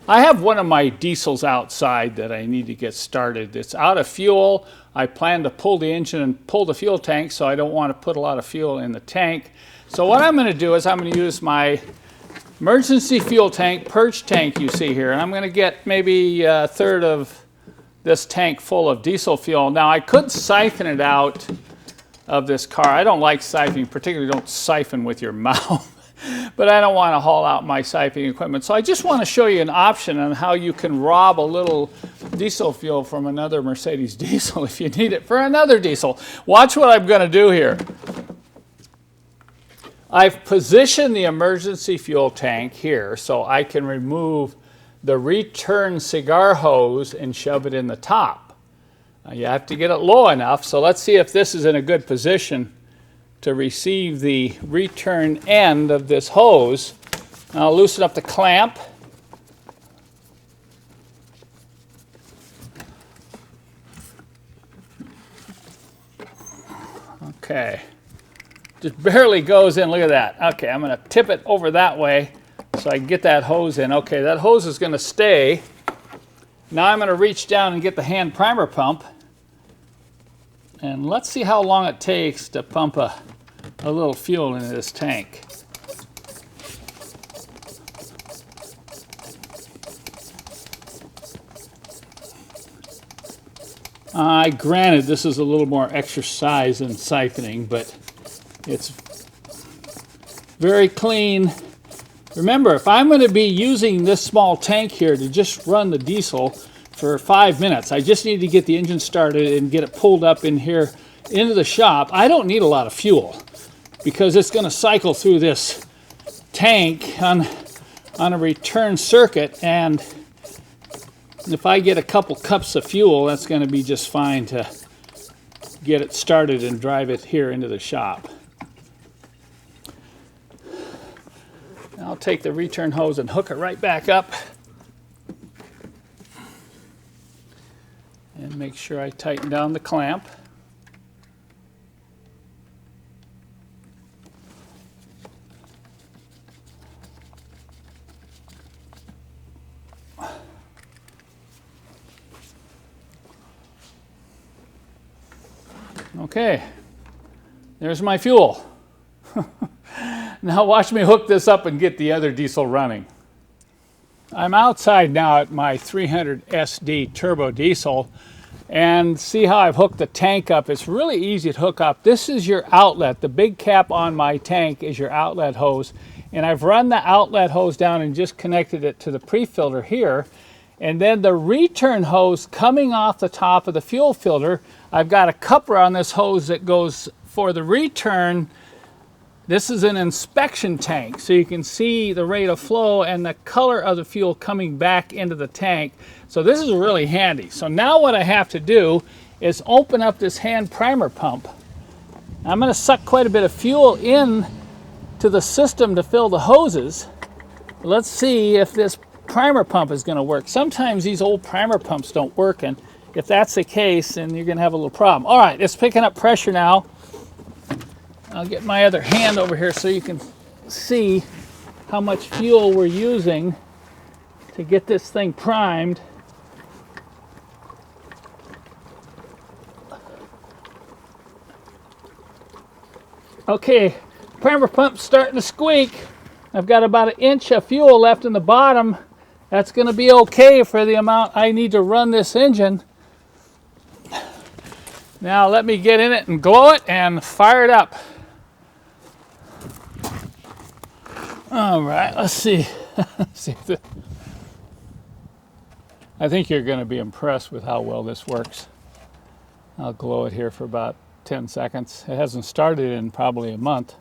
I have one of my diesels outside that I need to get started. It's out of fuel. I plan to pull the engine and pull the fuel tank, so I don't want to put a lot of fuel in the tank. So what I'm going to do is I'm going to use my emergency fuel tank, purge tank you see here, and I'm going to get maybe a third of this tank full of diesel fuel. Now I could siphon it out of this car. I don't like siphoning, particularly don't siphon with your mouth. But I don't want to haul out my siphoning equipment. So I just want to show you an option on how you can rob a little diesel fuel from another Mercedes diesel if you need it for another diesel. Watch what I'm going to do here. I've positioned the emergency fuel tank here so I can remove the return cigar hose and shove it in the top. You have to get it low enough, so let's see if this is in a good position to receive the return end of this hose. I'll loosen up the clamp. Okay, just barely goes in, look at that. Okay, I'm gonna tip it over that way so I can get that hose in. Okay, that hose is gonna stay. Now I'm gonna reach down and get the hand primer pump. And let's see how long it takes to pump a little fuel into this tank. Granted, this is a little more exercise than siphoning, but it's very clean. Remember, if I'm going to be using this small tank here to just run the diesel for 5 minutes, I just need to get the engine started and get it pulled up in here into the shop. I don't need a lot of fuel because it's going to cycle through this tank on a return circuit, and if I get a couple cups of fuel, that's going to be just fine to get it started and drive it here into the shop. I'll take the return hose and hook it right back up and make sure I tighten down the clamp. Okay, there's my fuel. Now watch me hook this up and get the other diesel running. I'm outside now at my 300 SD turbo diesel, and see how I've hooked the tank up. It's really easy to hook up. This is your outlet. The big cap on my tank is your outlet hose, and I've run the outlet hose down and just connected it to the pre-filter here. And then the return hose coming off the top of the fuel filter, I've got a coupler on this hose that goes for the return. This is an inspection tank, so you can see the rate of flow and the color of the fuel coming back into the tank. So this is really handy. So now what I have to do is open up this hand primer pump. I'm going to suck quite a bit of fuel in to the system to fill the hoses. Let's see if this primer pump is going to work. Sometimes these old primer pumps don't work, and if that's the case, then you're going to have a little problem. All right, it's picking up pressure now. I'll get my other hand over here so you can see how much fuel we're using to get this thing primed. Okay, primer pump's starting to squeak. I've got about 1 inch of fuel left in the bottom. That's going to be okay for the amount I need to run this engine. Now let me get in it and glow it and fire it up. All right, let's see. I think you're going to be impressed with how well this works. I'll glow it here for about 10 seconds. It hasn't started in probably a month.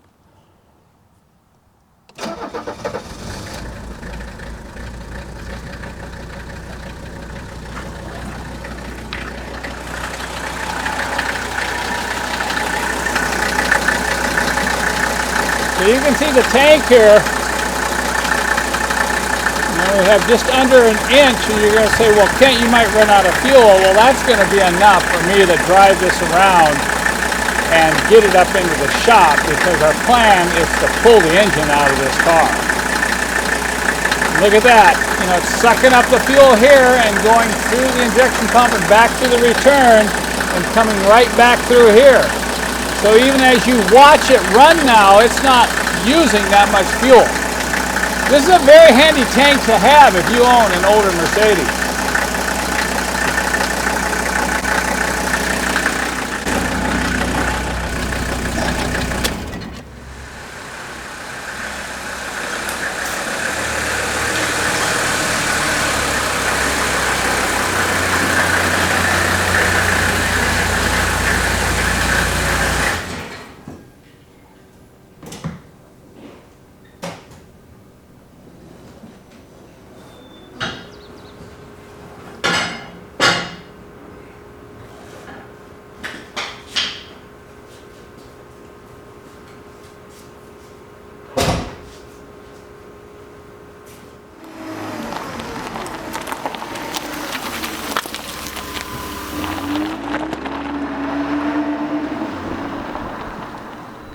So you can see the tank here. Now we have just under 1 inch, and you're going to say, well, Kent, you might run out of fuel. Well, that's going to be enough for me to drive this around and get it up into the shop, because our plan is to pull the engine out of this car. Look at that. You know, it's sucking up the fuel here and going through the injection pump and back to the return and coming right back through here. So even as you watch it run now, it's not using that much fuel. This is a very handy tank to have if you own an older Mercedes.